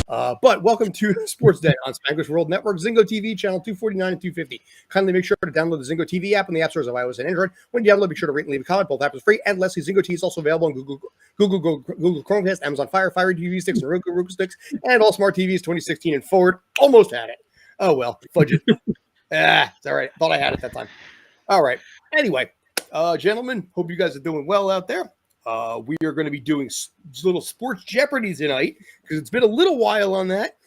But welcome to Sports Day on Spanglish World Network, Zingo TV, channel 249 and 250. Kindly make sure to download the Zingo TV app on the app stores of iOS and Android. When you download, be sure to rate and leave a comment. Both apps are free. And Leslie, Zingo TV is also available on Google Chromecast, Amazon Fire TV sticks, and Roku sticks, and all smart TVs 2016 and forward. Almost had it. Oh, well, fudge it. It's all right. Thought I had it that time. All right. Anyway, gentlemen, hope you guys are doing well out there. We are going to be doing little sports Jeopardy tonight because it's been a little while on that.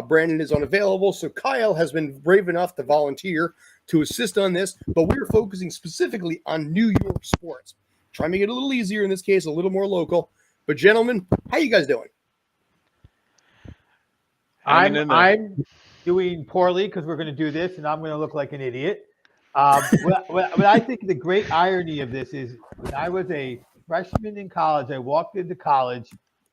Brandon is unavailable, so Kyle has been brave enough to volunteer to assist on this, but we're focusing specifically on New York sports. Trying to make it a little easier in this case, a little more local. But gentlemen, how you guys doing? I'm doing poorly because we're going to do this, and I'm going to look like an idiot. What I think the great irony of this is when I was a freshman in college, I walked into college.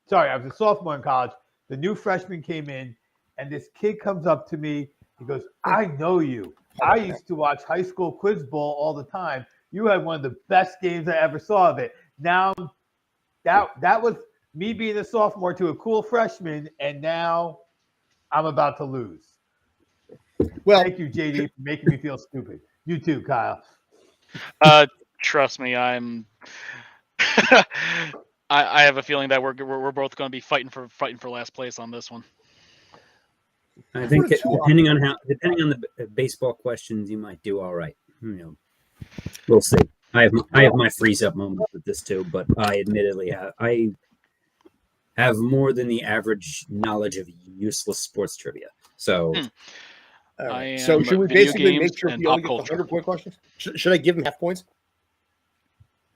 Sorry, I was a sophomore in college. The new freshman came in, and this kid comes up to me. He goes, "I know you. I used to watch high school quiz bowl all the time. You had one of the best games I ever saw of it." Now, that was me being a sophomore to a cool freshman, and now I'm about to lose. Well, thank you, JD, for making me feel stupid. You too, Kyle. Trust me, I'm. I have a feeling that we're both going to be fighting for last place on this one. I think depending on the baseball questions, you might do all right. We'll see. I have my freeze up moments with this too, but I admittedly have more than the average knowledge of useless sports trivia. So. So should we basically make sure we only get the 100-point questions? Should I give them half points?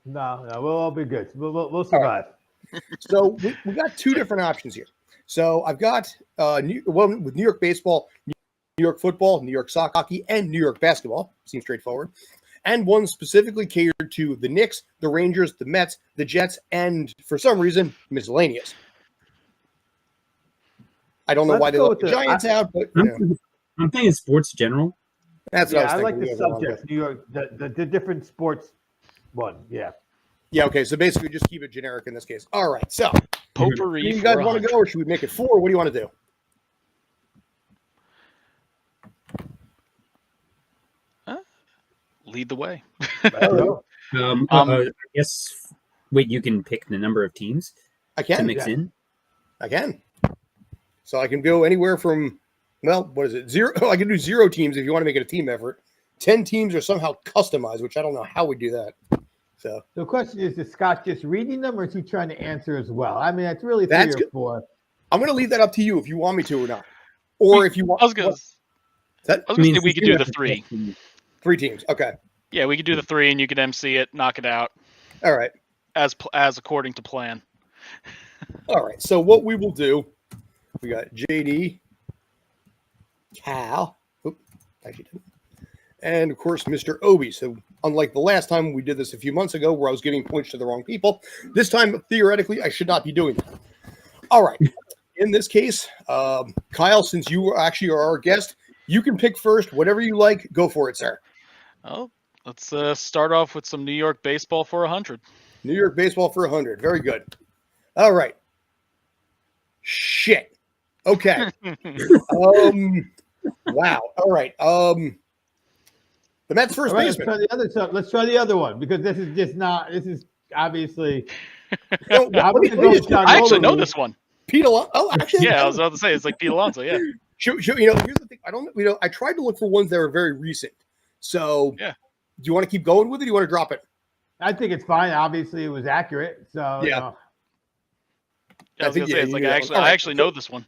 No, we'll all be good. We'll survive. Right. So we got two different options here. So I've got one with New York baseball, New York football, New York soccer, hockey, and New York basketball. Seems straightforward. And one specifically catered to the Knicks, the Rangers, the Mets, the Jets, and for some reason, miscellaneous. I don't know why they left the Giants out, but I'm thinking sports general. That's what I was thinking. I like the subject, New York, the different sports one. Yeah. Yeah, okay. So basically just keep it generic in this case. All right. So potpourri. Do you guys want to go or should we make it 4? What do you want to do? Lead the way. I guess wait, you can pick the number of teams I can to mix in? I can. So I can go anywhere from what is it? 0. I can do 0 teams if you want to make it a team effort. 10 teams are somehow customized, which I don't know how we do that. So the question is Scott just reading them or is he trying to answer as well? I mean, it's really 3 or 4. I'm going to leave that up to you if you want me to or not. Or if you want. I was going to say we could do the 3. 3 teams. Okay. Yeah, we could do the 3 and you could MC it, knock it out. All right. As according to plan. All right. So what we will do, we got JD, Cal, and of course, Mr. Obi. So unlike the last time we did this a few months ago where I was giving points to the wrong people, this time, theoretically, I should not be doing that. All right. In this case, Kyle, since you actually are our guest, you can pick first. Whatever you like, go for it, sir. Oh, let's start off with some New York baseball for 100. New York baseball for 100. Very good. All right. Shit. Okay. Wow. All right. The Mets first baseman. Let's try the other one because this is just not. This is obviously. I actually know this one. Pete Alonso. Oh, actually. Yeah, I was about to say it's like Pete Alonso. Yeah. Here's the thing. I don't. I tried to look for ones that were very recent. So. Yeah. Do you want to keep going with it? Or do you want to drop it? I think it's fine. Obviously, it was accurate. So yeah. I was gonna say it's like I actually know this one.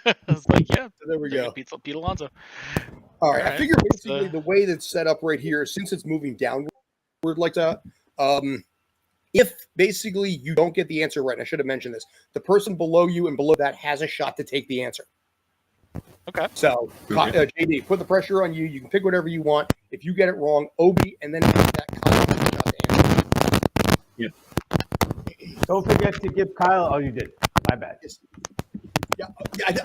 I was like, yeah, so there we go. Pete Alonso. All right. I figure basically the way that's set up right here, since it's moving downward like that, if basically you don't get the answer right, I should have mentioned this, the person below you and below that has a shot to take the answer. Okay. So, JD, put the pressure on you. You can pick whatever you want. If you get it wrong, Obi, and then after that, Kyle has a shot to answer. Yep. Don't forget to give Kyle. Oh, you did. My bad. Yeah,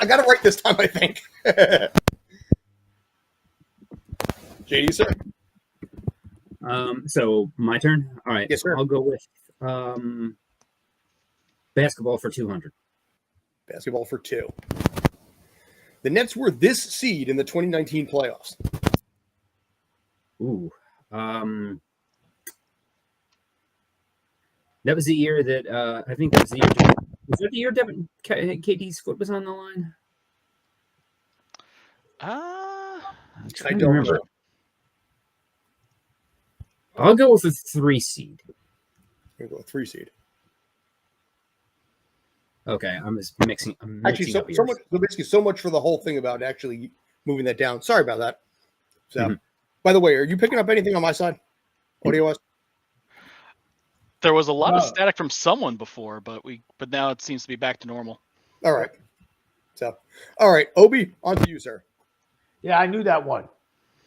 I got it right this time, I think. JD, sir. So my turn. All right. Yes, sir. I'll go with basketball for 200. Basketball for 2. The Nets were this seed in the 2019 playoffs. Ooh. That was the year that I think that was the year. Was that the year Devin KD's foot was on the line? I don't don't remember. know. I'll go with a 3 seed. I'm going to go 3 seed. Okay, I'm mixing Actually, up so much. Basically, so much for the whole thing about actually moving that down. Sorry about that. So, by the way, are you picking up anything on my side, audio-wise? There was a lot of static from someone before, but now it seems to be back to normal. All right. So, all right, Obi, on to you, sir. Yeah, I knew that one.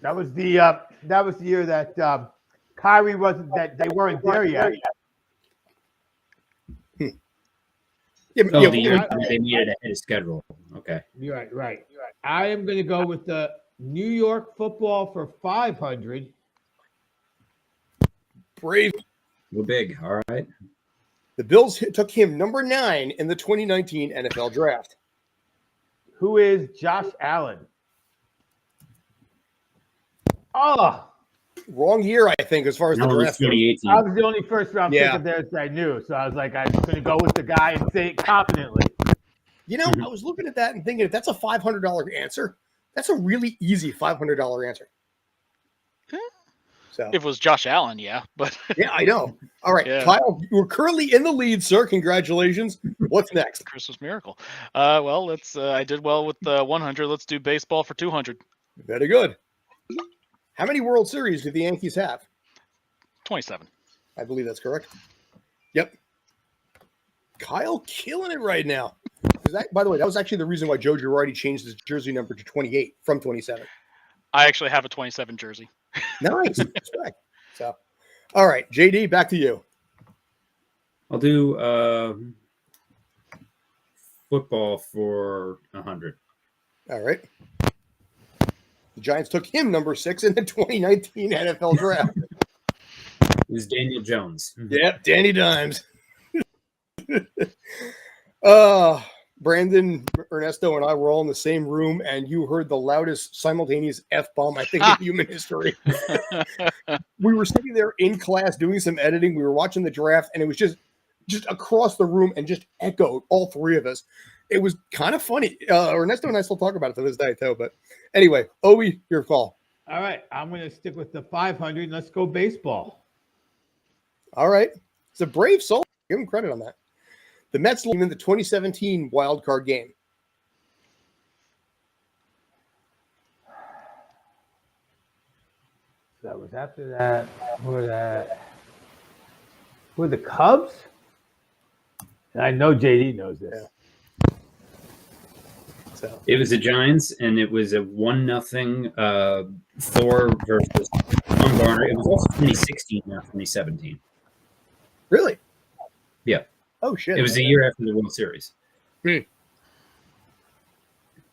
That was the year that Kyrie wasn't that they weren't there yet. Yeah, the year they made it ahead of schedule. Okay. You're right. I am going to go with the New York Football for 500. Brave. We're big. All right. The Bills took him number 9 in the 2019 NFL Draft. Who is Josh Allen? Oh, wrong year, I think, as far as the draft goes. 2018. I was the only first round pick of theirs that I knew, so I was like, I'm going to go with the guy and say it confidently. You know, I was looking at that and thinking, if that's a $500 answer, that's a really easy $500 answer. So if it was Josh Allen, yeah, but yeah, I know. All right, Kyle, you're currently in the lead, sir. Congratulations. What's next? Christmas miracle. Well, let's. I did well with 100. Let's do baseball for 200. Very good. How many World Series do the Yankees have? 27. I believe that's correct. Yep. Kyle killing it right now. That, by the way, that was actually the reason why Joe Girardi changed his jersey number to 28 from 27. I actually have a 27 jersey. Nice. Respect. So, all right, JD, back to you. I'll do football for 100. All right. The Giants took him number 6 in the 2019 NFL Draft. It was Daniel Jones. Yep, Danny Dimes. Brandon, Ernesto, and I were all in the same room, and you heard the loudest simultaneous F-bomb, I think, in human history. We were sitting there in class doing some editing. We were watching the draft, and it was just across the room and just echoed, all three of us. It was kind of funny. Ernesto and I still talk about it to this day, too. But anyway, Obi, your call. All right, I'm going to stick with the 500. Let's go baseball. All right. It's a brave soul. Give him credit on that. The Mets lead in the 2017 wild card game. So that was after that. Who were the Cubs? And I know JD knows this. Yeah. So it was the Giants, and it was a 1-0 Thor versus Bumgarner. It was also 2016, not 2017. Really? Yeah. Oh, shit. It was a year after the World Series. By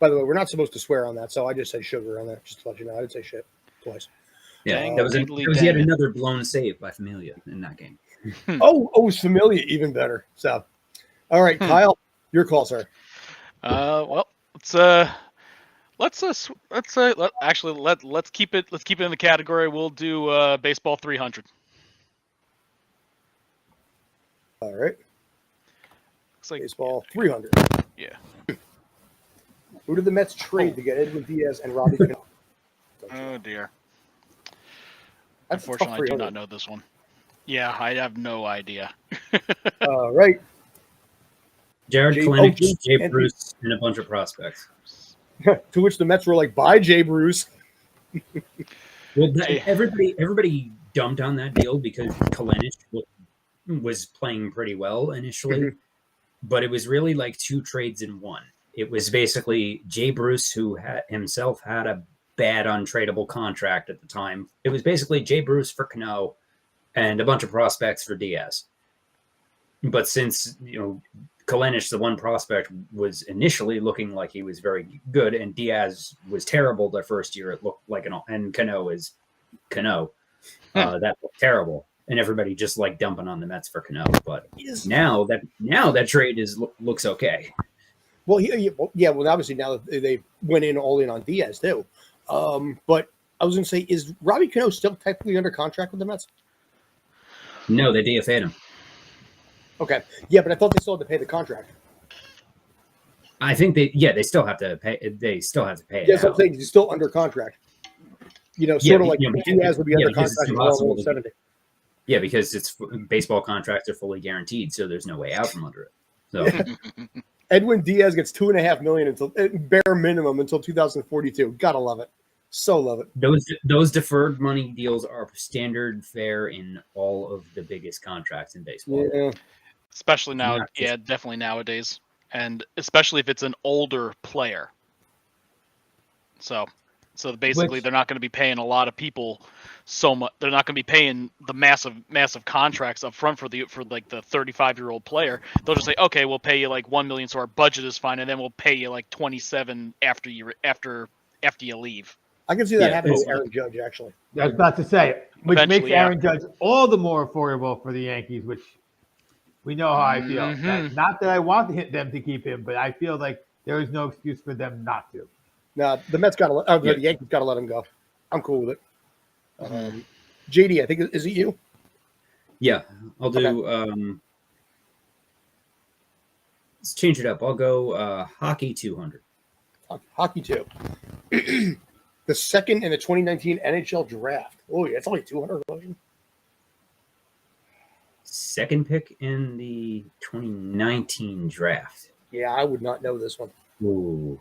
the way, we're not supposed to swear on that, so I just said sugar on that, just to let you know. I didn't say shit twice. Yeah, that was yet another blown save by Familia in that game. Oh, it was Familia, even better. So, all right, Kyle, your call, sir. Well, let's keep it in the category. We'll do baseball 300. All right. Looks like baseball 300. Yeah. Who did the Mets trade to get Edwin Diaz and Robbie Cano? Oh dear. That's unfortunately, I do not know this one. Yeah, I have no idea. All right. Jared Kalenic, Jay Bruce, and a bunch of prospects. To which the Mets were like, "Bye, Jay Bruce." Well, everybody dumped on that deal because Kalenic was playing pretty well initially, but it was really like 2 trades in one. It was basically Jay Bruce, who himself had a bad untradeable contract at the time. It was basically Jay Bruce for Cano and a bunch of prospects for Diaz. But since, Kalenic, the one prospect, was initially looking like he was very good, and Diaz was terrible the first year, it looked like and Cano is Cano. That looked terrible. And everybody just like dumping on the Mets for Cano. But now that trade looks okay. Well, well, obviously now that they went all in on Diaz too. But I was going to say, is Robbie Cano still technically under contract with the Mets? No, they DFA'd him. Okay, yeah, but I thought they still had to pay the contract. I think they still have to pay. They still have to pay it Yes, I'm out. saying he's still under contract. Sort of like Diaz would be under contract until 70. Yeah, because it's baseball contracts are fully guaranteed, so there's no way out from under it. So Edwin Diaz gets $2.5 million until bare minimum until 2042. Gotta love it. So love it. those deferred money deals are standard fare in all of the biggest contracts in baseball. Yeah. Especially now, definitely nowadays, and especially if it's an older player. So basically, they're not going to be paying a lot of people so much. They're not going to be paying the massive contracts up front for like the 35-year-old player. They'll just say, okay, we'll pay you like $1 million, so our budget is fine, and then we'll pay you like 27 after you leave. I can see that happening with Aaron Judge, actually. I was about to say, which Eventually, makes Aaron Judge all the more affordable for the Yankees, which we know how I feel. Not that I want them to keep him, but I feel like there is no excuse for them not to. No, the Mets got to the Yankees got to let him go. I'm cool with it. JD, I think, is it you? Yeah, I'll do. Okay. Let's change it up. I'll go hockey 200. Hockey 2. The second in the 2019 NHL draft. Oh, yeah, it's only 200 million. Second pick in the 2019 draft. Yeah, I would not know this one. Ooh.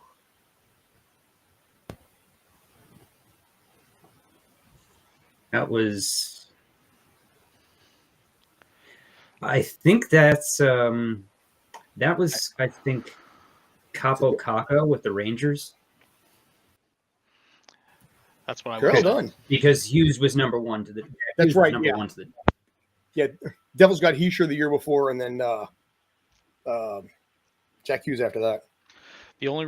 That was. I think that's. That was, I think, Capo Caco with the Rangers. That's what I Well would done. Because Hughes was number one to the. That's right. Number one to the. Yeah, Devils got Heischer the year before, and then Jack Hughes after that. The only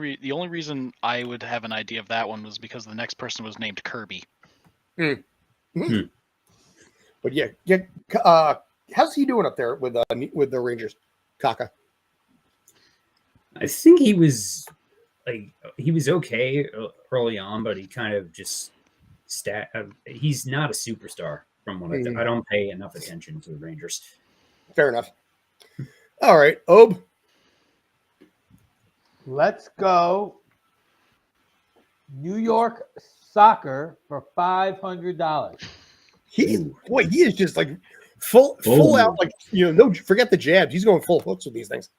reason I would have an idea of that one was because the next person was named Kirby. But yeah. How's he doing up there with the Rangers, Kaka? I think he was okay early on, but he kind of just he's not a superstar from what I don't pay enough attention to the Rangers. Fair enough. All right, Ob. Let's go New York Soccer for $500. He is just like full out, like, no, forget the jabs. He's going full hooks with these things.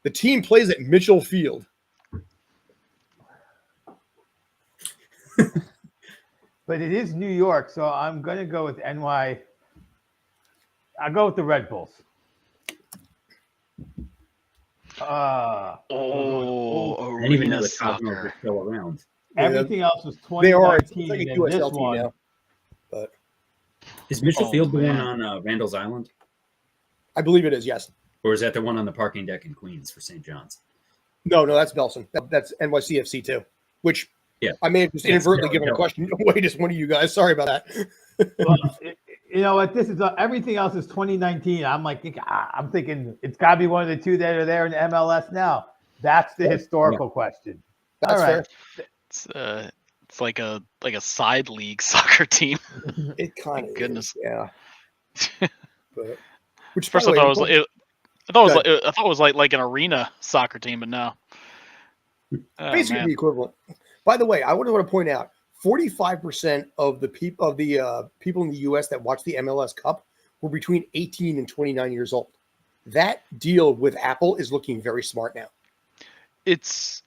The team plays at Mitchell Field. But it is New York, so I'm going to go with NY. I'll go with the Red Bulls. I didn't even know the Cosmos were still around. Everything else was 2019. They are. It's like a and USL this team one, now. But is Mitchell Field the one on Randall's Island? I believe it is, yes. Or is that the one on the parking deck in Queens for St. John's? No, that's Belson. That's NYCFC too, which I may have just inadvertently given a question away to one of you guys. Sorry about that. Well, you know what? This is everything else is 2019. I'm thinking it's got to be one of the two that are there in MLS now. That's the historical question. That's fair. It's like a side league soccer team. It kind of goodness. Yeah. But, which first I thought it was like an arena soccer team, but no. Basically the equivalent. By the way, I want to point out 45% of the people in the U.S. that watch the MLS Cup were between 18 and 29 years old. That deal with Apple is looking very smart now. It's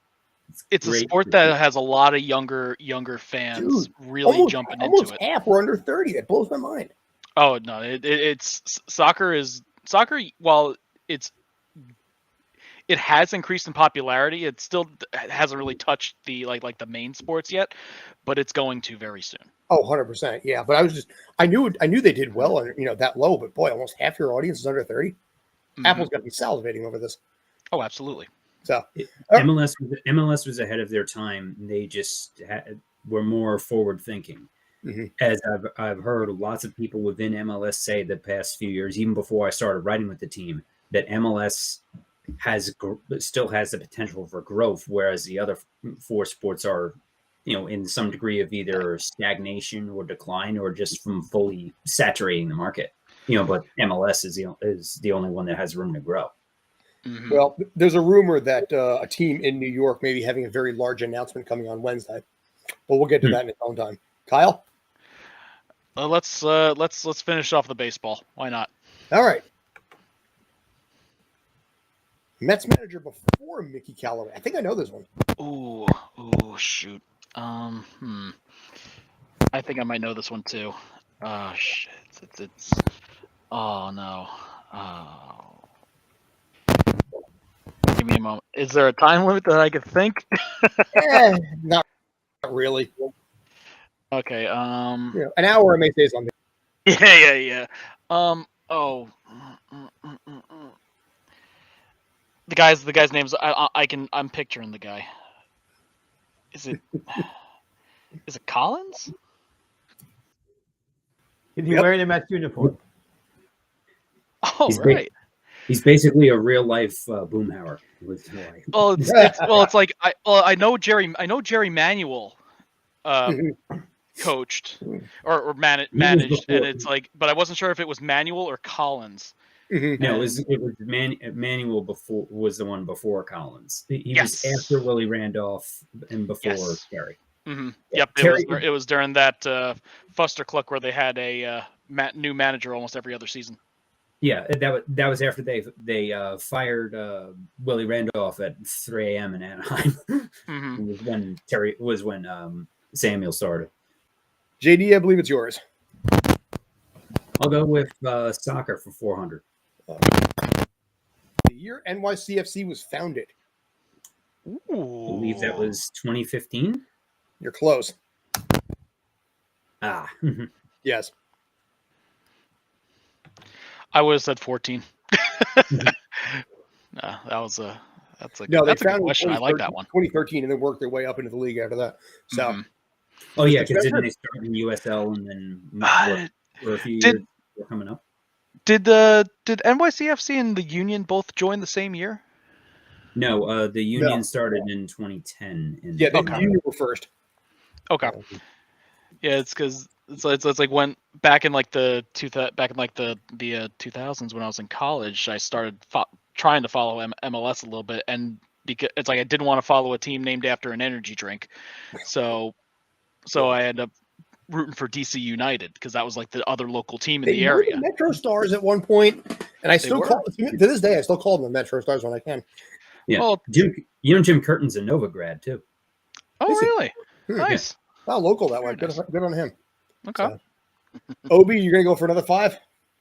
a sport that has a lot of younger fans really jumping into it. Almost half were under 30. That blows my mind. Oh no, it's soccer. While it has increased in popularity, it still hasn't really touched the like the main sports yet, but it's going to very soon. Oh, 100%. Yeah, but I knew they did well on that low, but boy, almost half your audience is under 30. Mm-hmm. Apple's got to be salivating over this. Oh, absolutely. So MLS was ahead of their time. They just were more forward thinking. Mm-hmm. As I've heard lots of people within MLS say the past few years, even before I started writing with the team, that MLS still has the potential for growth, whereas the other four sports are, in some degree of either stagnation or decline, or just from fully saturating the market. But MLS is the only one that has room to grow. Mhm. Well, there's a rumor that a team in New York may be having a very large announcement coming on Wednesday, but we'll get to that in its own time. Kyle? Let's finish off the baseball. Why not? All right. Mets manager before Mickey Callaway. I think I know this one. Ooh, shoot. I think I might know this one too. Oh shit! It's. Oh no. Oh. Give me a moment. Is there a time limit that I could think? Not really. Okay. An hour I may say something. Yeah. Oh. The guy's name's I'm picturing the guy. Is it Collins? Is he wearing a Mets uniform? Oh, right. He's basically a real life Boomhauer. Well, it's like I know Jerry Manuel coached or managed, and it's like, but I wasn't sure if it was Manuel or Collins. No, it was Manuel was the one before Collins. He was after Willie Randolph and before Terry. Mm-hmm. Yep, it was during that Fuster Cluck where they had a new manager almost every other season. Yeah, that was after they fired Willie Randolph at 3 a.m. in Anaheim. Mm-hmm. It was when Samuel started. JD, I believe it's yours. I'll go with soccer for 400. The year NYCFC was founded. Ooh. I believe that was 2015. You're close. Yes. I would have said 14. No, that's a good question. I like that one. 2013, and then worked their way up into the league after that. So, Mm-hmm. Oh yeah, because didn't they start in USL and then for a few years coming up? Did NYCFC and the Union both join the same year? No, the Union started in 2010. The Union were first. Okay. Yeah, it's because it's like when back in like the 2000s when I was in college, I started trying to follow MLS a little bit, and because it's like I didn't want to follow a team named after an energy drink, so I ended up rooting for DC United because that was like the other local team in the area. The Metro Stars at one point, and I still call to this day I still call them the Metro Stars when I can. Yeah, well, Jim Curtin's a Nova grad too. Oh, really? Nice. Wow, local that way. Good on him. Okay. So, Obi, you're gonna go for another 5?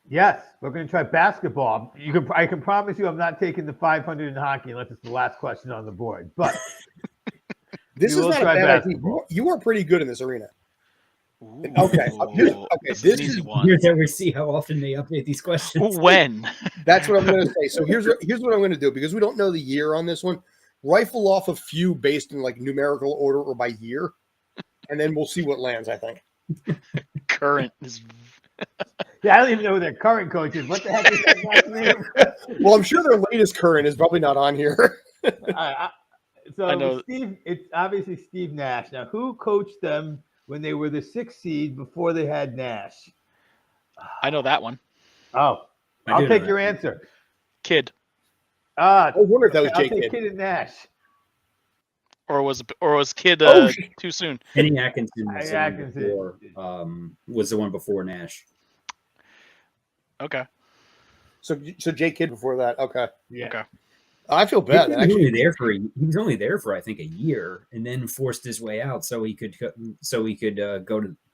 Yes, we're gonna try basketball. I can promise you, I'm not taking the 500 in hockey unless it's the last question on the board. But this is not a bad idea. You are pretty good in this arena. Ooh. Okay. This is an easy one. Here's where we see how often they update these questions. When? That's what I'm going to say. So here's what I'm going to do, because we don't know the year on this one. Rifle off a few based in like numerical order or by year, and then we'll see what lands. I think. Current is. Yeah, I don't even know who their current coach is. What the heck is that last name? Well, I'm sure their latest current is probably not on here. So I know. it's obviously Steve Nash. Now, who coached them when they were the 6th seed before they had Nash? I know that one. Oh, I'll take your answer. Kidd. I wonder if that was I'll Jake take Kidd and Nash. Or was Kidd too soon? Kenny Atkinson was the one before Nash. Okay. So Jake Kidd before that. Okay. Yeah. Okay. I feel bad. He was only there for I think a year, and then forced his way out so he could go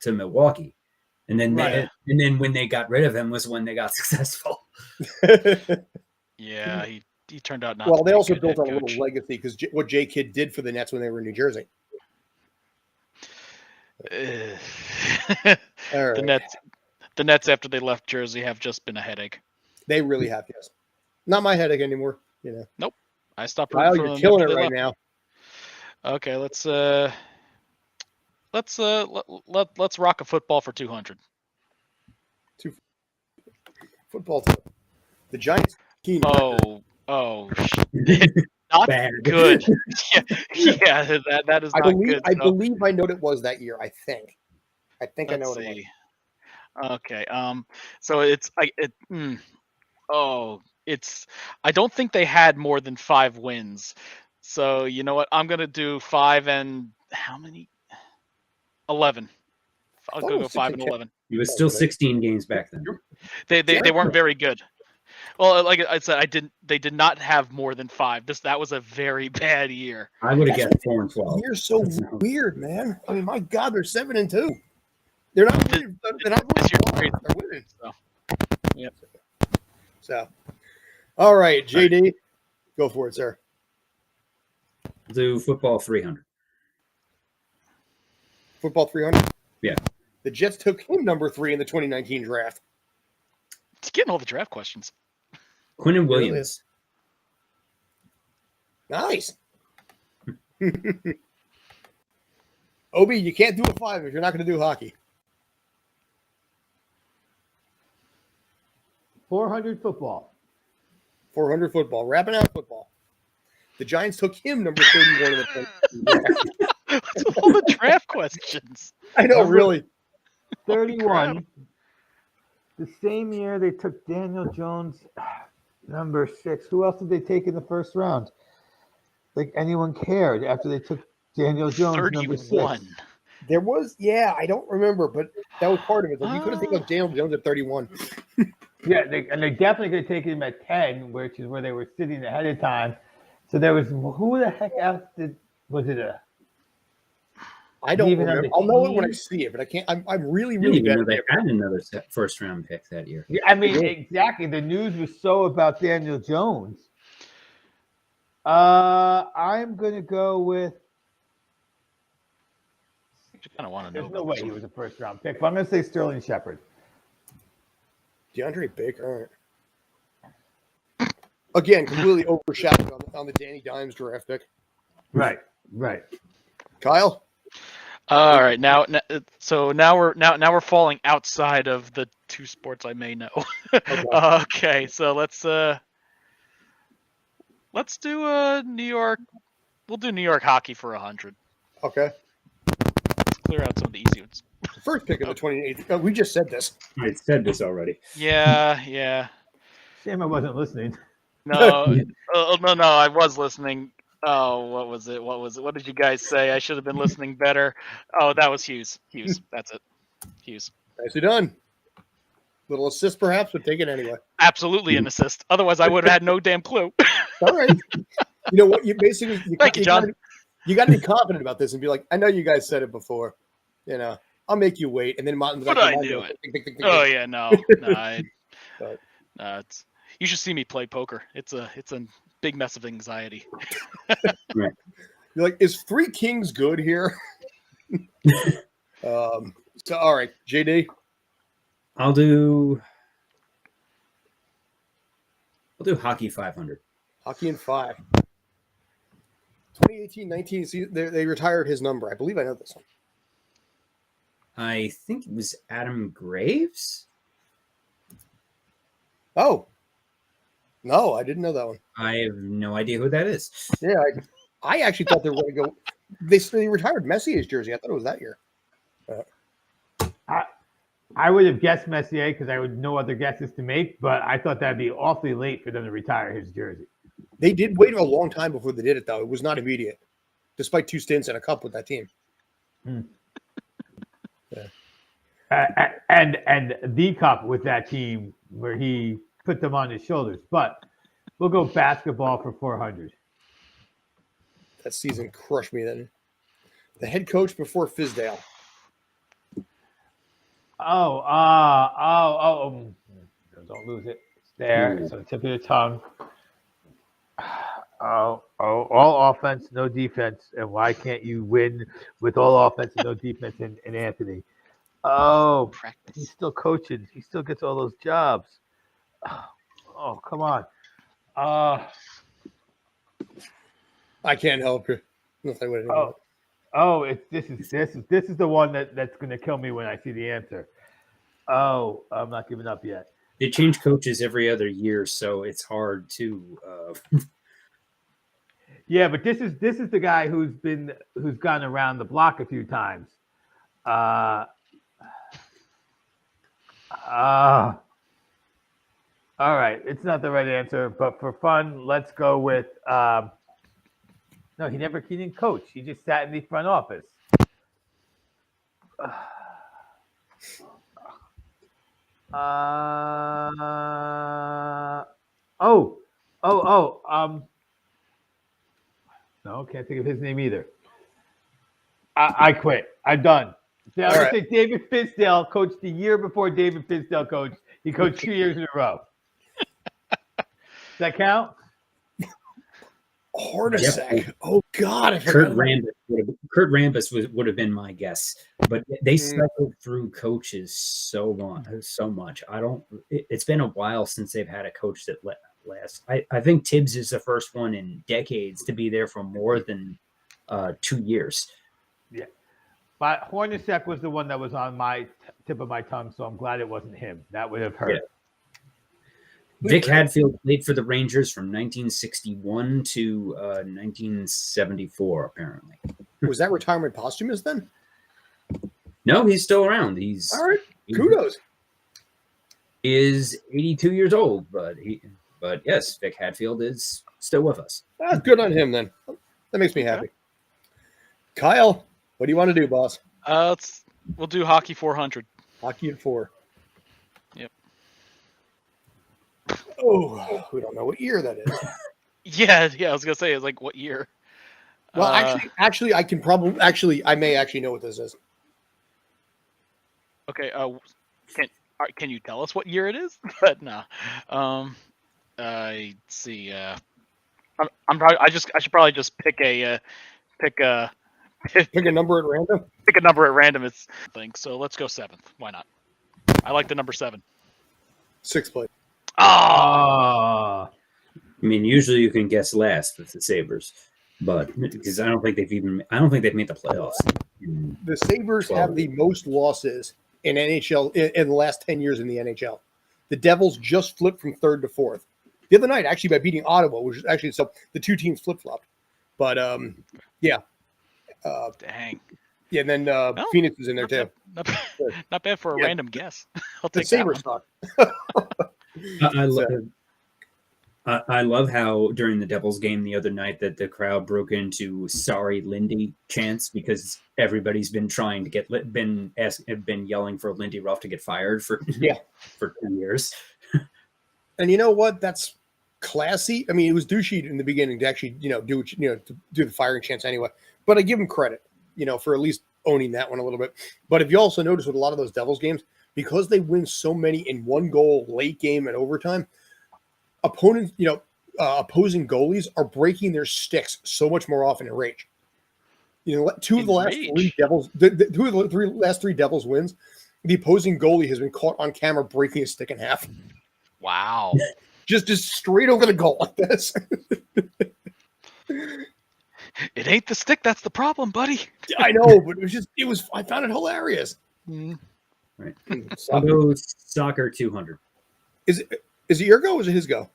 to Milwaukee, and then when they got rid of him was when they got successful. Yeah, he turned out not. Well, to they be also a good built on head a coach. little legacy because what Jay Kidd did for the Nets when they were in New Jersey. All right. The Nets after they left Jersey have just been a headache. They really have, yes. Not my headache anymore. You know. Nope. I stopped. Wow, you're killing it right now. Okay, let's rock a football for 200. Football. The Giants. Oh, not Bad. good. Yeah, that is not good. I So, believe I know what it was that year. I think I know let's what it was. see. Okay. So it's it's. I don't think they had more than 5 wins. So you know what? I'm gonna do 5 and how many? 11. I'll thought it go was 5 6 and and 10. 11. It was still 16 games back then. They weren't very good. Well, like I said, they did not have more than 5. That was a very bad year. I would have guessed 4 and 12. You're so weird, man. I mean, my God, they're 7-2. They're not winning. They're not This winning. year, They're winning. So, yep. So, all right, JD, go for it, sir. We'll do football 300. Football 300. Yeah. The Jets took him number 3 in the 2019 draft. It's getting all the draft questions. Quinnen Really? Williams. Nice. Obi, you can't do a 5 if you're not going to do hockey. 400 football. 400 football. Wrapping out football. The Giants took him number 31 in the 2019 draft. What's all the draft questions? I know, really. 31. The same year they took Daniel Jones, number 6. Who else did they take in the first round? Like anyone cared after they took Daniel Jones, number 31. 6. There was, I don't remember, but that was part of it. Like, you could have taken Daniel Jones at 31. Yeah, they definitely could have taken him at 10, which is where they were sitting ahead of time. So there was, who the heck else was it I don't even on remember. the I'll know it when I team? see it, but I can't. I'm really, I didn't really even bad know at they it. had another first round pick that year. Yeah, I mean, exactly. The news was so about Daniel Jones. I'm going to go with. You kind of want to know. There's no way he was a first round pick, but I'm going to say Sterling Shepard. DeAndre Baker. All right. Again, completely overshadowed on the Danny Dimes draft pick. Right. Kyle. All right, now we're falling outside of the 2 sports I may know. Okay, so let's do New York. We'll do New York hockey for 100. Okay. Let's clear out some of the easy ones. First pick of the 28th. Oh, we just said this. I said this already. Yeah. Shame I wasn't listening. No, no, I was listening. Oh, what was it? What did you guys say? I should have been listening better. Oh, that was Hughes. That's it. Hughes. Nicely done. Little assist, perhaps, but take it anyway. Absolutely an assist. Otherwise, I would have had no damn clue. All right. You know what? You basically. Thank you, John. You got to be confident about this and be like, I know you guys said it before. You know, I'll make you wait. And then Martin's But like, I knew it. Ding. Oh yeah, no. It's. You should see me play poker. It's a big mess of anxiety. Right. You're like, is 3 kings good here? So all right, JD. I'll do hockey 500. Hockey in 5. 2018-19. See, they retired his number. I believe I know this one. I think it was Adam Graves. Oh. No, I didn't know that one. I have no idea who that is. Yeah, I actually thought they were going to go. They retired Messier's jersey. I thought it was that year. I would have guessed Messier because I would no other guesses to make, but I thought that'd be awfully late for them to retire his jersey. They did wait a long time before they did it, though. It was not immediate, despite 2 stints and a cup with that team. Yeah. And the cup with that team where he put them on his shoulders. But we'll go basketball for 400. That season crushed me then. The head coach before Fizdale. Don't lose it. It's there. It's on the tip of your tongue. All offense, no defense. And why can't you win with all offense and no defense in Anthony? Oh, Practice. he's still coaching. He still gets all those jobs. Oh, come on. I can't help you. This is the one that's going to kill me when I see the answer. Oh, I'm not giving up yet. they change coaches every other year, so it's hard to. Yeah, but this is the guy who's gone around the block a few times. All right, it's not the right answer, but for fun, let's go with. No, he didn't coach. He just sat in the front office. No, can't think of his name either. I quit. I'm done. I would say David Fizdale coached the year before David Fizdale coached. He coached 2 years in a row. Does that count? Hornacek. Oh God, Kurt Rambis would have been my guess, but they cycled through coaches so much. It's been a while since they've had a coach that lasts. I think Tibbs is the first one in decades to be there for more than 2 years. Yeah, but Hornacek was the one that was on my tip of my tongue, so I'm glad it wasn't him. That would have hurt. Yeah. Vic Hadfield played for the Rangers from 1961 to 1974, apparently. Was that retirement posthumous then? No, he's still around. He's all right. Kudos. Is 82 years old, but yes, Vic Hadfield is still with us. That's good on him then. That makes me happy. Kyle, what do you want to do, boss? We'll do hockey 400. Hockey at 4. Yep. Oh, we don't know what year that is. Yeah. I was gonna say, it's like what year? Well, actually, I may actually know what this is. Okay. Can you tell us what year it is? But no. I see. I should probably just pick a number at random. Pick a number at random. It's thing. So let's go 7th. Why not? I like the number 7. 6th place. Oh. I mean, usually you can guess last with the Sabres, but because I don't think they've made the playoffs. The Sabres have the most losses in NHL in the last 10 years in the NHL. The Devils just flipped from 3rd to 4th the other night, actually by beating Ottawa, which is actually so the two teams flip flopped. But yeah. Dang. Yeah, and then Phoenix is in there too. Not bad for a random guess. I'll take the Sabres talk. I love how during the Devils game the other night that the crowd broke into "Sorry, Lindy" chants because everybody's been trying to been yelling for Lindy Ruff to get fired for 2 years. And you know what? That's classy. I mean, it was douchey in the beginning to actually do the firing chants anyway. But I give him credit, for at least owning that one a little bit. But if you also notice with a lot of those Devils games, because they win so many in one goal, late game, and overtime, opponents, opposing goalies are breaking their sticks so much more often in rage. Two of the last three Devils wins, the opposing goalie has been caught on camera breaking his stick in half. Wow. just straight over the goal like this. It ain't the stick that's the problem, buddy. I know, but I found it hilarious. Right. I'll go soccer 200. Is it your go or is it his go?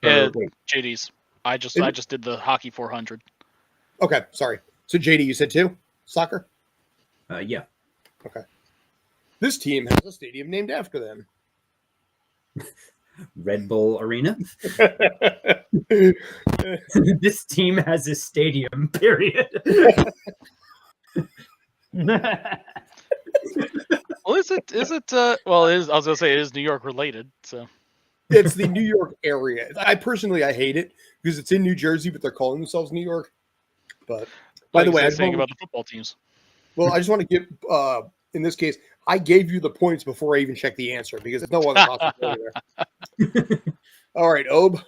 JD's. I just did the hockey 400. Okay, sorry. So JD, you said 2? Soccer? Yeah. Okay. This team has a stadium named after them. Red Bull Arena. This team has a stadium, period. Well, is it well, it is. I was gonna say it is New York related, so it's the New York area. I hate it because it's in New Jersey, but they're calling themselves New York. But by the way, I saying about the football teams. Well, I just want to give in this case, I gave you the points before I even checked the answer because there's no other possibility there. All right, Obe.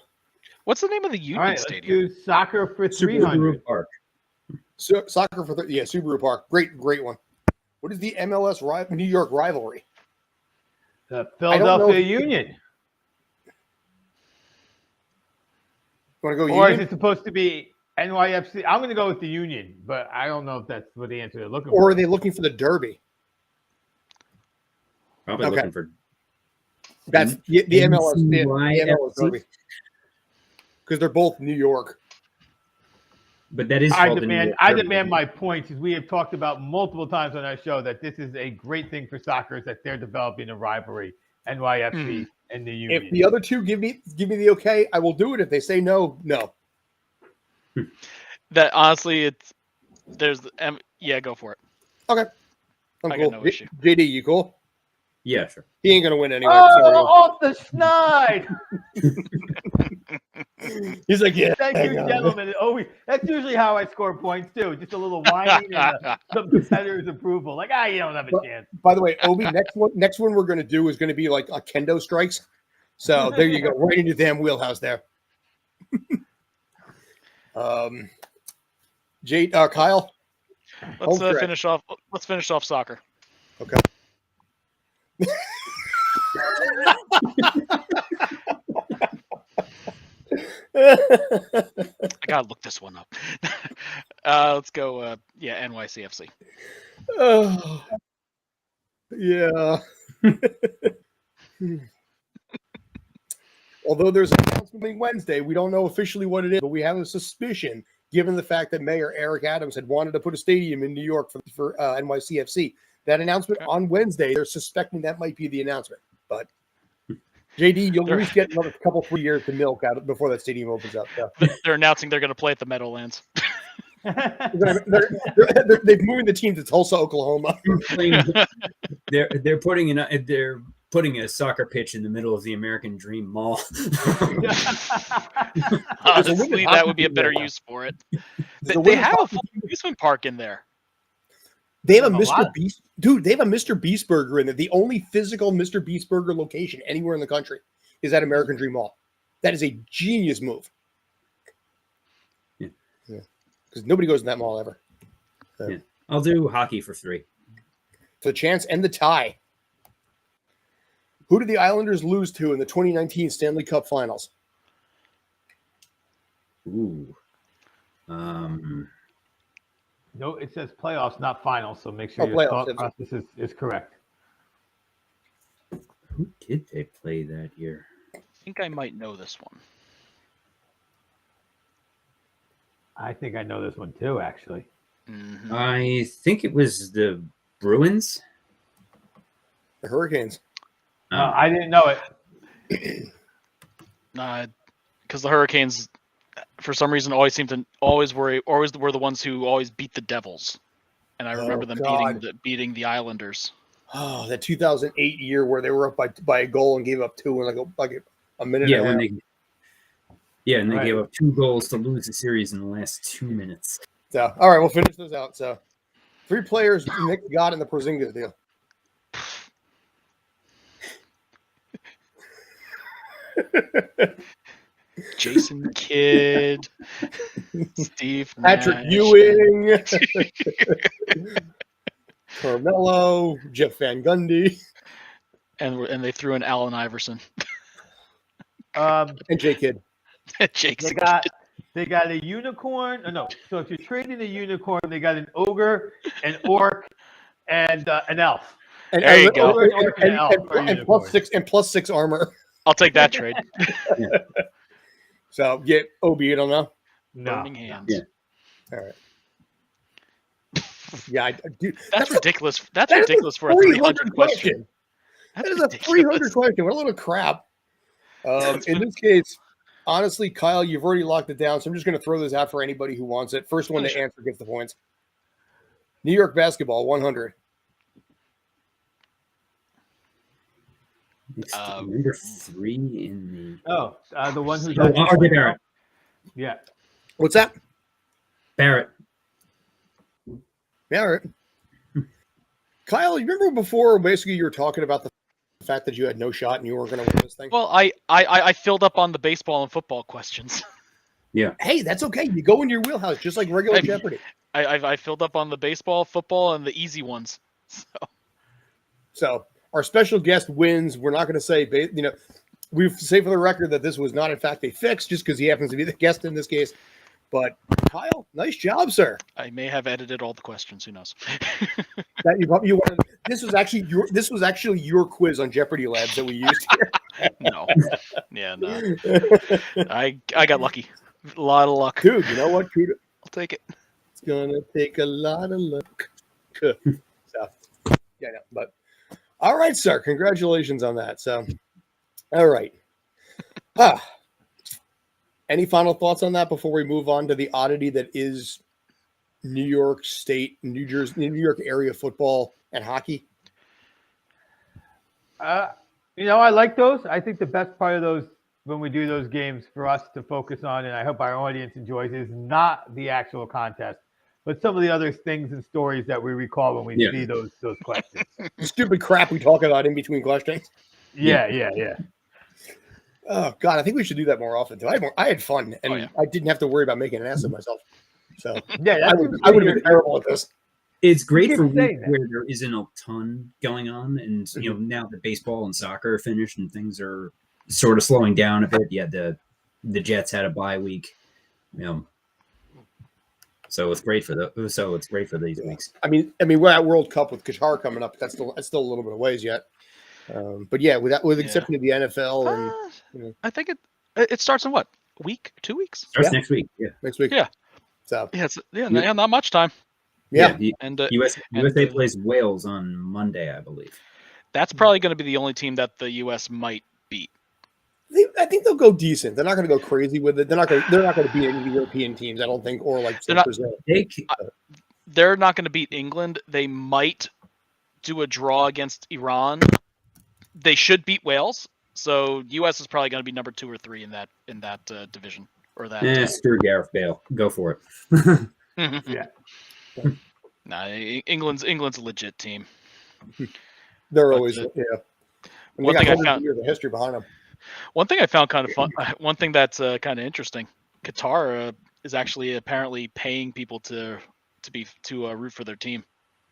What's the name of the Union Stadium? Let's do soccer for 300. Park. Soccer for Subaru Park. Great one. What is the MLS New York rivalry? The Philadelphia Union. You want to go Or Union? is it supposed to be NYFC? I'm going to go with the Union, but I don't know if that's what the answer they're looking for. Or are they looking for the Derby? Probably looking for. That's the MLS. The MLS NCYFC? derby. Because they're both New York. But that is I called the New demand York I Derby. demand my points, as we have talked about multiple times on our show, that this is a great thing for soccer, is that they're developing a rivalry, NYFC and the Union. If the other two give me the okay, I will do it. If they say no, no. That honestly, yeah, go for it. Okay. I'm I cool. got no issue. JD, you cool? Yeah, sure. He ain't gonna win anyway. Oh, off the schneid! He's like, yeah. Thank you, gentlemen. That's usually how I score points too. Just a little whining and some competitor's approval. Like, you don't have a chance. By the way, Obi, next one we're gonna do is gonna be like a kendo strikes. So there you go, right in your damn wheelhouse there. Kyle. Let's finish off. Let's finish off soccer. Okay. I gotta look this one up. Let's go. NYCFC. Oh, yeah. Although there's an announcement Wednesday, we don't know officially what it is, but we have a suspicion, given the fact that Mayor Eric Adams had wanted to put a stadium in New York for NYCFC. That announcement on Wednesday, they're suspecting that might be the announcement. But JD, you'll at least get another 3 years to milk out before that stadium opens up. So. They're announcing they're going to play at the Meadowlands. They've moved the team to Tulsa, Oklahoma. They're putting a soccer pitch in the middle of the American Dream Mall. Honestly, that would be a better use for it. They have a full amusement park in there. They have a Mr. Beast, dude. They have a Mr. Beast Burger in there. The only physical Mr. Beast Burger location anywhere in the country is at American Dream Mall. That is a genius move. Yeah, because nobody goes in that mall ever. So. Yeah. I'll do hockey for 3. For the chance and the tie. Who did the Islanders lose to in the 2019 Stanley Cup Finals? Ooh. No, it says playoffs, not finals. So make sure your thought process is correct. Who did they play that year? I think I might know this one. I think I know this one too, actually. Mm-hmm. I think it was the Bruins. The Hurricanes. I didn't know it. Because the Hurricanes, for some reason, always were the ones who always beat the Devils, and I remember them beating the Islanders. Oh, that 2008 year where they were up by a goal and gave up 2 in like a minute. Yeah, and they gave up 2 goals to lose the series in the last 2 minutes. So, all right, we'll finish those out. So, 3 players Nick got in the Porzingis deal. Jason Kidd, Steve Patrick Nash. Ewing, Carmelo, Jeff Van Gundy, and they threw in Allen Iverson. and Jay Kidd. They got a unicorn. So if you're trading a unicorn, they got an ogre, an orc, and an elf. And there you go. And plus 6 armor. I'll take that trade. Yeah. So get Obi, you don't know? No. Burning hands. Yeah. All right. Yeah, dude, that's ridiculous. That's ridiculous for a 300 question. That is a 300 question. What a little crap. In this case, honestly, Kyle, you've already locked it down, so I'm just going to throw this out for anybody who wants it. First one to answer gets the points. New York basketball, 100. It's number 3 in the. The one who's. RJ Barrett. Yeah. What's that? Barrett. Yeah, all right. Kyle, you remember before basically you were talking about the fact that you had no shot and you weren't going to win this thing? Well, I filled up on the baseball and football questions. Yeah. Hey, that's okay. You go in your wheelhouse just like regular Jeopardy. I filled up on the baseball, football, and the easy ones. So our special guest wins. We're not going to say, we say for the record that this was not, in fact, a fix just because he happens to be the guest in this case. But Kyle, nice job, sir. I may have edited all the questions. Who knows? This was actually your quiz on Jeopardy Labs that we used here. No. Yeah, no. I got lucky. A lot of luck. Dude, you know what? I'll take it. It's gonna take a lot of luck. So, yeah, no, but all right, sir. Congratulations on that. So, all right. Any final thoughts on that before we move on to the oddity that is New York State, New Jersey, New York area football and hockey? I like those. I think the best part of those when we do those games for us to focus on, and I hope our audience enjoys, is not the actual contest, but some of the other things and stories that we recall when we see those questions. The stupid crap we talk about in between questions. Yeah. Oh God, I think we should do that more often too. I had fun, and I didn't have to worry about making an ass of myself. So I would have been terrible at this. It's great for weeks where there isn't a ton going on, and now that baseball and soccer are finished and things are sort of slowing down a bit. Yeah, the Jets had a bye week, so it's great for these weeks. I mean, we're at World Cup with Qatar coming up. That's still a little bit of ways yet. But yeah, with the exception of the NFL, and I think it starts in what week? 2 weeks? Starts next week. Yeah, next week. Yeah. So not much time. Yeah. And USA plays Wales on Monday, I believe. That's probably going to be the only team that the U.S. might beat. I think they'll go decent. They're not going to go crazy with it. They're not going to beat any of the European teams, I don't think, or like Brazil. They're not going to beat England. They might do a draw against Iran. They should beat Wales. So U.S. is probably going to be number 2 or 3 in that division or that. Screw Gareth Bale. Go for it. Yeah. Nah, England's a legit team. They're always One thing I found years of history behind them. One thing I found kind of fun. One thing that's kind of interesting. Qatar is actually apparently paying people to root for their team.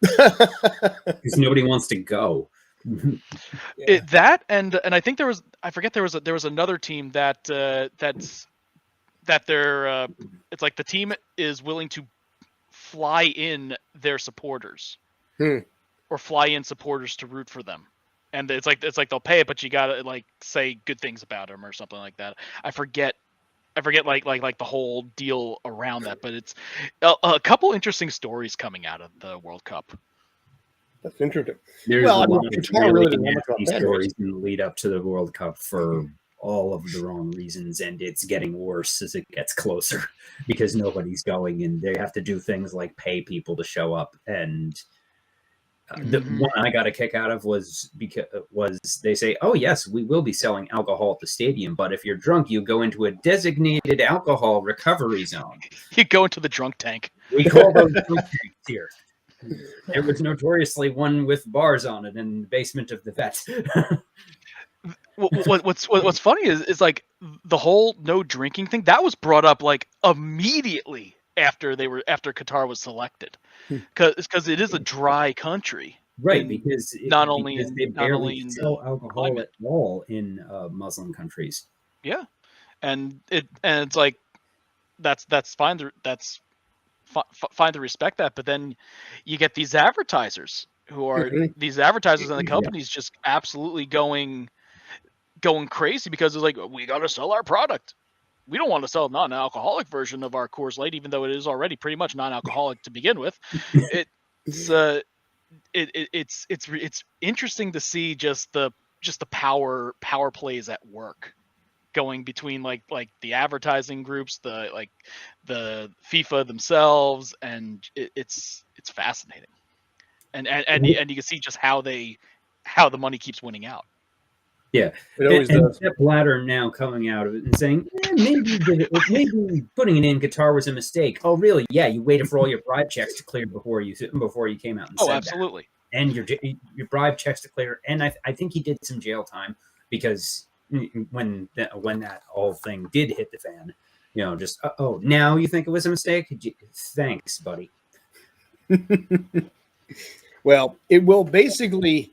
Because nobody wants to go. That and I think there was another team that they're it's like the team is willing to fly in their supporters or fly in supporters to root for them, and it's like they'll pay it, but you gotta like say good things about them or something like that. I forget like the whole deal around that, but it's a couple interesting stories coming out of the World Cup. That's interesting. There's a lot of really nasty stories in the lead up to the World Cup for all of the wrong reasons, and it's getting worse as it gets closer because nobody's going, and they have to do things like pay people to show up. And the one I got a kick out of was they say, "Oh yes, we will be selling alcohol at the stadium, but if you're drunk, you go into a designated alcohol recovery zone. You go into the drunk tank. We call those drunk tanks here." There was notoriously one with bars on it in the basement of the vet. What's funny is like the whole no drinking thing that was brought up like immediately after Qatar was selected, because it is a dry country, right? Because they barely sell alcohol at all in Muslim countries. Yeah, and it's like that's fine. That's fine to respect that, but then you get these advertisers who are these advertisers and the companies just absolutely going crazy because it's like, we got to sell our product. We don't want to sell a non-alcoholic version of our Coors Light, even though it is already pretty much non-alcoholic to begin with. It's interesting to see just the power plays at work going between like the advertising groups, the FIFA themselves, and it's fascinating, and you can see just how the money keeps winning out. Yeah, and Sepp Blatter now coming out of it and saying, maybe putting it in Qatar was a mistake. Oh, really? Yeah, you waited for all your bribe checks to clear before you came out and said absolutely. That. And your bribe checks to clear, and I think he did some jail time because when that whole thing did hit the fan, just now you think it was a mistake? Thanks, buddy. Well, it will basically.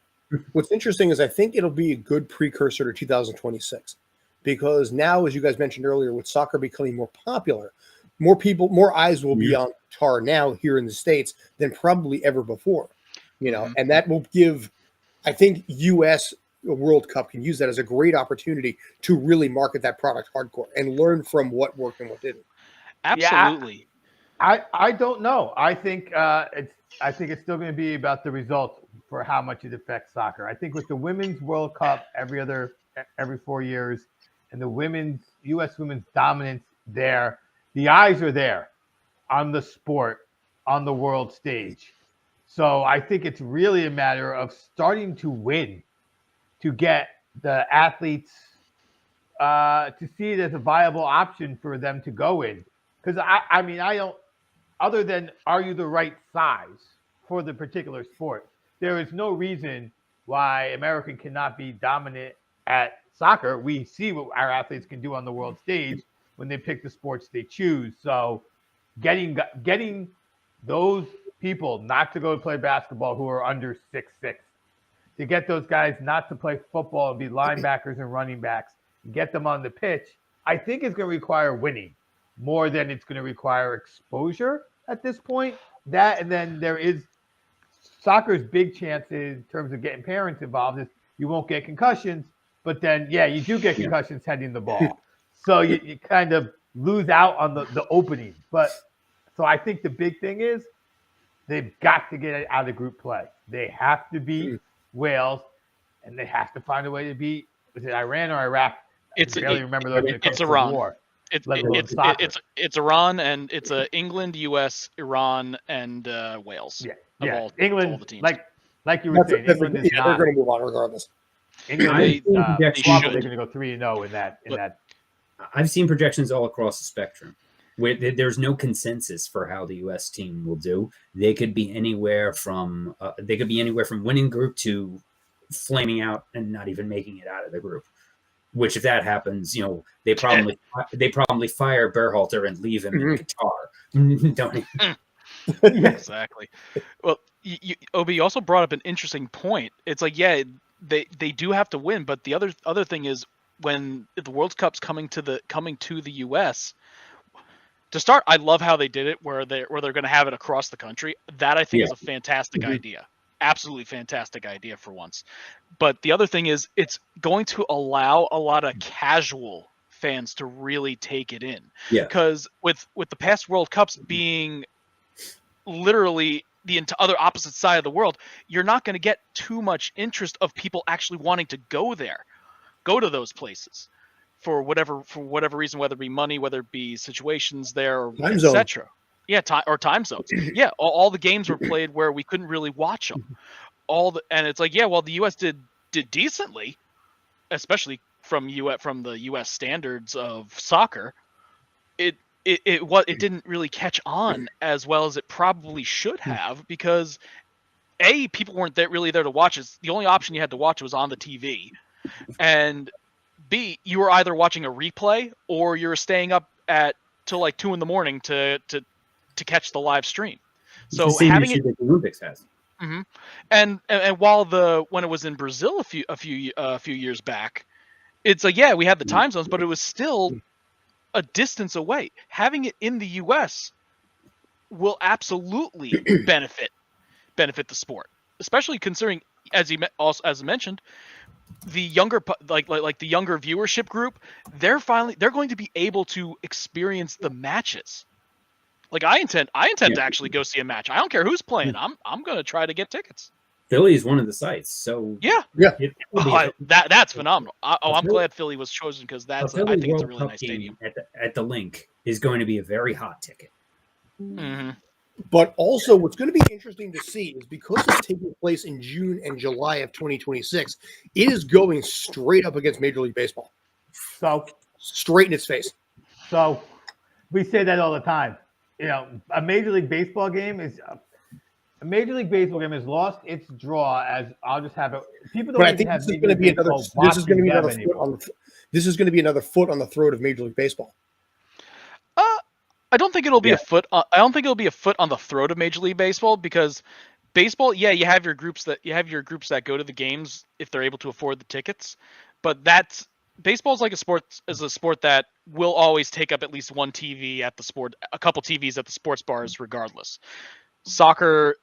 What's interesting is I think it'll be a good precursor to 2026, because now, as you guys mentioned earlier, with soccer becoming more popular, more eyes will be on Qatar now here in the States than probably ever before, and that will give, I think, U.S. World Cup can use that as a great opportunity to really market that product hardcore and learn from what worked and what didn't. Absolutely. I don't know. I think it's still going to be about the results for how much it affects soccer. I think with the Women's World Cup every 4 years and the U.S. women's dominance there, the eyes are there on the sport, on the world stage. So I think it's really a matter of starting to win to get the athletes to see it as a viable option for them to go in. Because I mean, I don't, other than are you the right size for the particular sport, there is no reason why America cannot be dominant at soccer. We see what our athletes can do on the world stage when they pick the sports they choose. So getting those people not to go play basketball who are under 6'6", to get those guys not to play football and be linebackers and running backs, and get them on the pitch, I think is going to require winning more than it's going to require exposure at this point. That, and then there is soccer's big chance in terms of getting parents involved is you won't get concussions, but then, yeah, you do get concussions heading the ball. So you kind of lose out on the opening. But so I think the big thing is they've got to get out of group play. They have to beat Wales, and they have to find a way to beat, was it Iran or Iraq? I barely remember those. It's Iran. War. It's Iran, and it's England, U.S., Iran, and Wales. Yeah. England, all the teams. Like you were saying, England is not. They're going to move on regardless. England is probably going to go 3-0 in that. I've seen projections all across the spectrum. There's no consensus for how the U.S. team will do. They could be anywhere from winning group to flaming out and not even making it out of the group. Which, if that happens, they probably fire Berhalter and leave him in Qatar. Don't he? Exactly. Well, Obi, you also brought up an interesting point. It's like, yeah, they do have to win, but the other thing is when the World Cup's coming to the U.S. To start, I love how they did it, where they're going to have it across the country. That I think is a fantastic idea. Absolutely fantastic idea for once. But the other thing is it's going to allow a lot of casual fans to really take it in. Because with the past World Cups being literally the other opposite side of the world, you're not going to get too much interest of people actually wanting to go to those places for whatever reason, whether it be money, whether it be situations there, etc. Yeah, time zones. Yeah, all the games were played where we couldn't really watch them. And it's like, yeah, well, the U.S. did decently, especially from the U.S. standards of soccer. It didn't really catch on as well as it probably should have, because people weren't really there to watch it. The only option you had to watch was on the TV, and B, you were either watching a replay or you were staying up till like 2 a.m. to catch the live stream. So it's the same issue that the Olympics has. Mm-hmm. And while when it was in Brazil a few years back, it's like, yeah, we had the time zones, but it was still a distance away. Having it in the U.S. will absolutely benefit the sport, especially considering, as mentioned, the younger like the younger viewership group. They're going to be able to experience the matches. Like I intend to actually go see a match. I don't care who's playing. I'm going to try to get tickets. Philly is one of the sites, so that's phenomenal. I'm glad Philly was chosen, because I think it's a really nice stadium. At the Link is going to be a very hot ticket. Mm-hmm. But also, what's going to be interesting to see is because it's taking place in June and July of 2026, it is going straight up against Major League Baseball. So straight in its face. So we say that all the time. A Major League Baseball game has lost its draw. As I'll just have it. People don't. But I think this is going to be another. This is going to be another foot on the throat of Major League Baseball. I don't think it'll be a foot. I don't think it'll be a foot on the throat of Major League Baseball, because baseball, you have your groups that go to the games if they're able to afford the tickets, but baseball is like a sport that will always take up at least one TV at the sport, a couple TVs at the sports bars, regardless. Soccer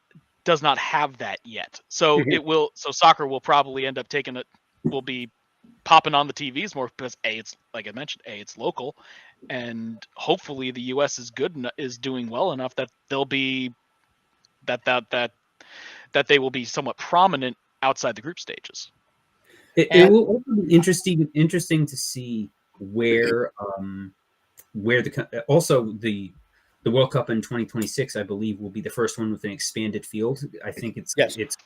does not have that yet, so soccer will probably end up taking will be popping on the TVs more because it's like I mentioned, it's local, and hopefully the U.S. is doing well enough that they'll be that they will be somewhat prominent outside the group stages. It will also be interesting to see where the World Cup in 2026, I believe, will be the first one with an expanded field. I think it's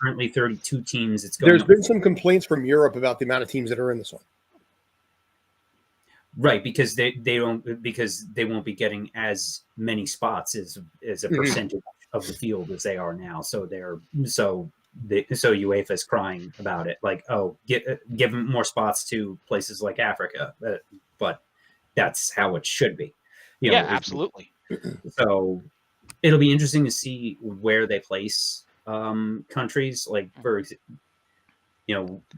currently 32 teams. There's been some complaints from Europe about the amount of teams that are in this one. Right, because they won't be getting as many spots as a percentage of the field as they are now. So UEFA is crying about it, like, oh, give more spots to places like Africa, but that's how it should be. Absolutely. So it'll be interesting to see where they place countries, like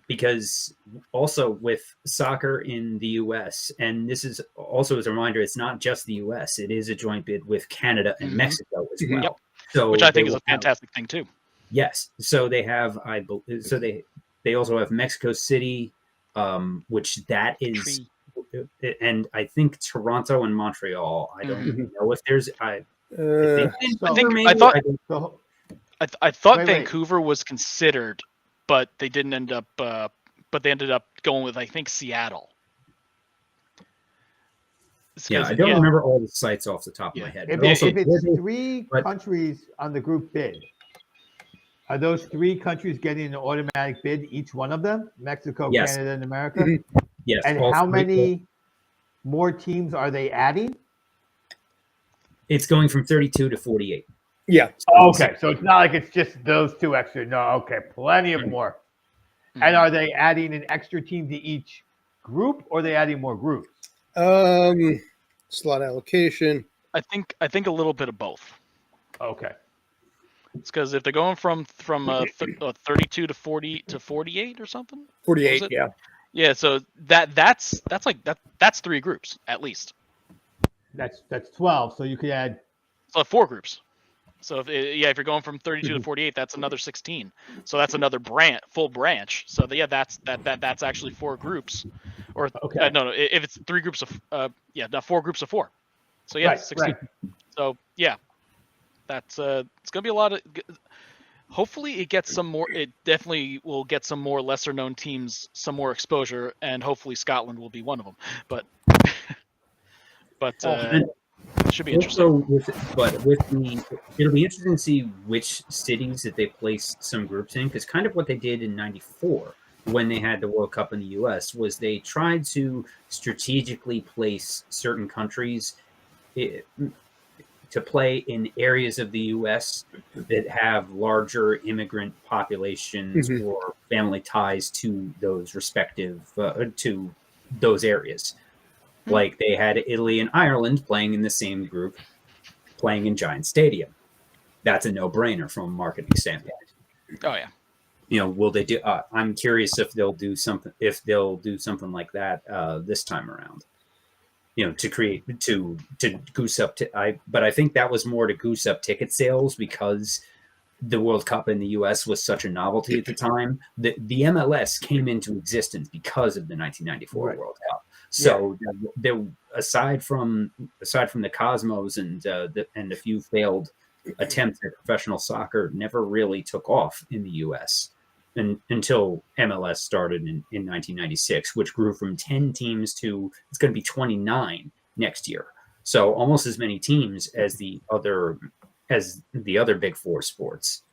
because also with soccer in the U.S., and this is also as a reminder, it's not just the U.S. It is a joint bid with Canada and Mexico as well. Yep. So which I think is a fantastic thing too. Yes. So they have, they also have Mexico City, which that is, and I think Toronto and Montreal. I don't know if there's. I thought Vancouver was considered, but they didn't end up. But they ended up going with, I think, Seattle. Yeah, I don't remember all the sites off the top of my head. If it's three countries on the group bid, are those three countries getting an automatic bid, each one of them? Mexico, Canada, and America? Yes. And how many more teams are they adding? It's going from 32 to 48. Yeah. Okay, so it's not like it's just those two extra. No, okay, plenty of more. And are they adding an extra team to each group, or are they adding more groups? Slot allocation. I think a little bit of both. Okay. It's because if they're going from 32 to 40 to 48 or something. 48, yeah. Yeah, so that's three groups at least. That's 12. So you could add. So 4 groups. So if you're going from 32 to 48, that's another 16. So that's another full branch. So that's actually 4 groups. Or no, if it's 3 groups of 4 groups of 4. So 16. Right. So that's it's gonna be a lot of. Hopefully, it gets some more. It definitely will get some more lesser known teams some more exposure, and hopefully Scotland will be one of them. But it should be interesting. It'll be interesting to see which cities that they place some groups in, because kind of what they did in '94 when they had the World Cup in the U.S. was they tried to strategically place certain countries to play in areas of the U.S. that have larger immigrant populations or family ties to those respective to those areas. Like they had Italy and Ireland playing in the same group, playing in Giant Stadium. That's a no-brainer from a marketing standpoint. Oh yeah. Will they do? I'm curious if they'll do something. If they'll do something like that this time around. To create to goose up. But I think that was more to goose up ticket sales because the World Cup in the U.S. was such a novelty at the time. The MLS came into existence because of the 1994 World Cup. So there, aside from the Cosmos and a few failed attempts at professional soccer, never really took off in the U.S. until MLS started in 1996, which grew from 10 teams to it's going to be 29 next year. So almost as many teams as the other big 4 sports.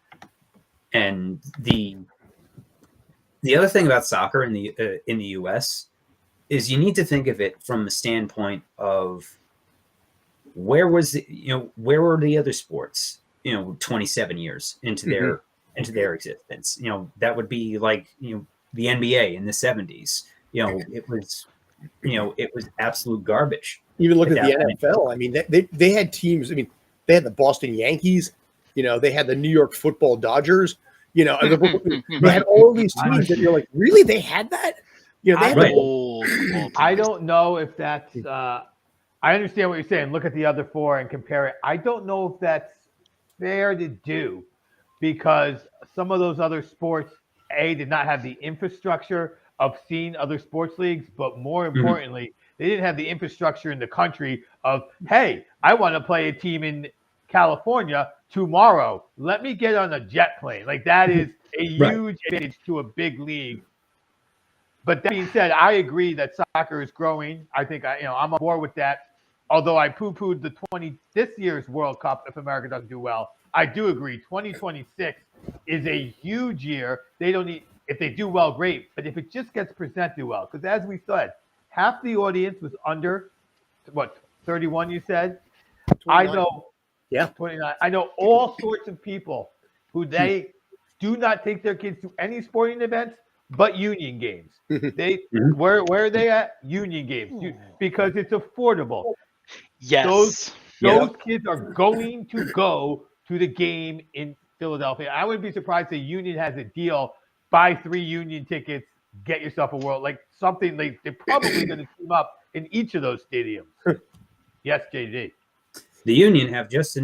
And the other thing about soccer in the U.S. is you need to think of it from the standpoint of where were the other sports 27 years into their existence. That would be like the NBA in the 70s. It was absolute garbage. Even look at the NFL. I mean, they had teams. I mean, they had the Boston Yankees. They had the New York Football Dodgers. They had all these teams that you're like, really? They had that? I don't know if that's. I understand what you're saying. Look at the other 4 and compare it. I don't know if that's fair to do because some of those other sports, did not have the infrastructure of seeing other sports leagues, but more importantly, they didn't have the infrastructure in the country of, hey, I want to play a team in California tomorrow. Let me get on a jet plane. Like that is a huge advantage to a big league. But that being said, I agree that soccer is growing. I think I'm on board with that. Although I poo-pooed this year's World Cup if America doesn't do well, I do agree 2026 is a huge year. They don't need if they do well, great. But if it just gets presented well, because as we said, half the audience was under 31. You said 29. I know. Yeah, 29. I know all sorts of people who they do not take their kids to any sporting events but union games. Where are they at? Union games because it's affordable. Yes. Those kids are going to go to the game in Philadelphia. I wouldn't be surprised if Union has a deal. Buy 3 Union tickets, get yourself a world like something. They're probably going to team up in each of those stadiums. Yes, JD. The Union have just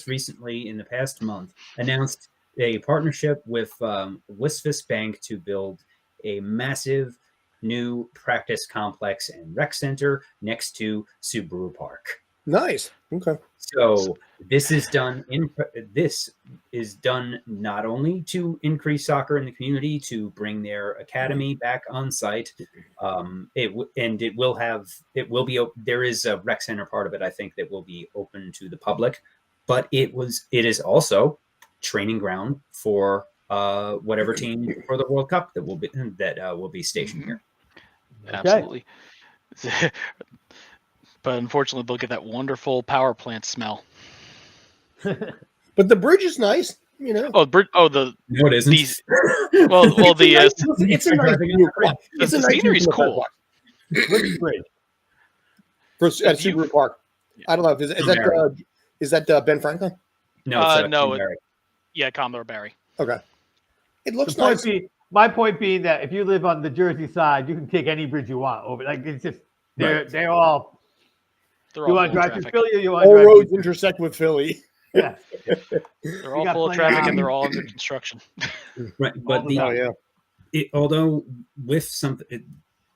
recently, in the past month, announced a partnership with Wisfis Bank to build a massive new practice complex and rec center next to Subaru Park. Nice. Okay. So this is done not only to increase soccer in the community, to bring their academy back on site. There is a rec center part of it, I think, that will be open to the public, but it is also training ground for whatever team for the World Cup that will be stationed here. Absolutely. But unfortunately, they'll get that wonderful power plant smell. But the bridge is nice, you know. No, it isn't. It's a nice view. The scenery's cool. Which bridge? At Subaru Park. I don't know. Is that Ben Franklin? No, Commodore Barry. Okay. It looks nice. My point being that if you live on the Jersey side, you can take any bridge you want over. Like it's just they're all. You want to drive through Philly, or you want to drive? All roads intersect with Philly. Yeah. They're all full of traffic and they're all under construction. Right, but although with something,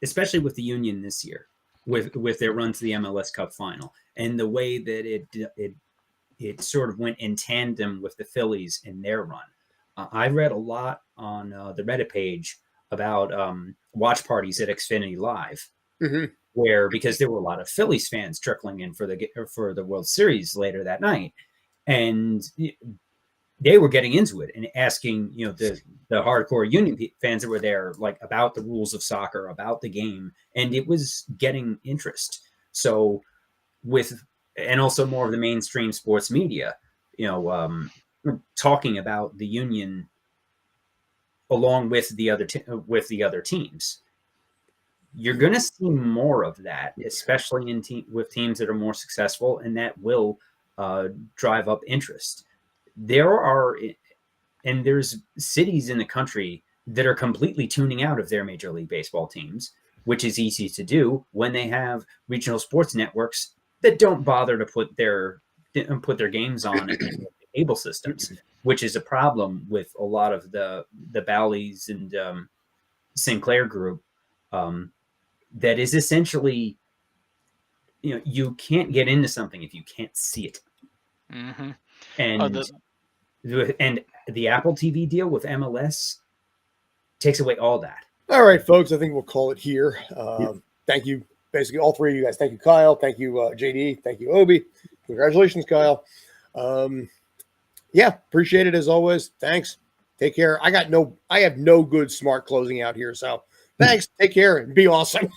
especially with the Union this year, with their run to the MLS Cup final, and the way that it sort of went in tandem with the Phillies in their run. I read a lot on the Reddit page about watch parties at Xfinity Live, where because there were a lot of Phillies fans trickling in for the World Series later that night, and they were getting into it and asking the hardcore Union fans that were there like about the rules of soccer, about the game, and it was getting interest. So and also more of the mainstream sports media, talking about the Union along with the other teams. You're going to see more of that, especially with teams that are more successful, and that will drive up interest. There's cities in the country that are completely tuning out of their Major League Baseball teams, which is easy to do when they have regional sports networks that don't bother to put their games on in cable systems, which is a problem with a lot of the Bally's and Sinclair group. That is essentially, you can't get into something if you can't see it. Mm-hmm. And the Apple TV deal with MLS takes away all that. All right, folks, I think we'll call it here. Thank you, basically all 3 of you guys. Thank you, Kyle. Thank you, JD. Thank you, Obi. Congratulations, Kyle. Appreciate it as always. Thanks. Take care. I have no good smart closing out here, so thanks. Take care and be awesome.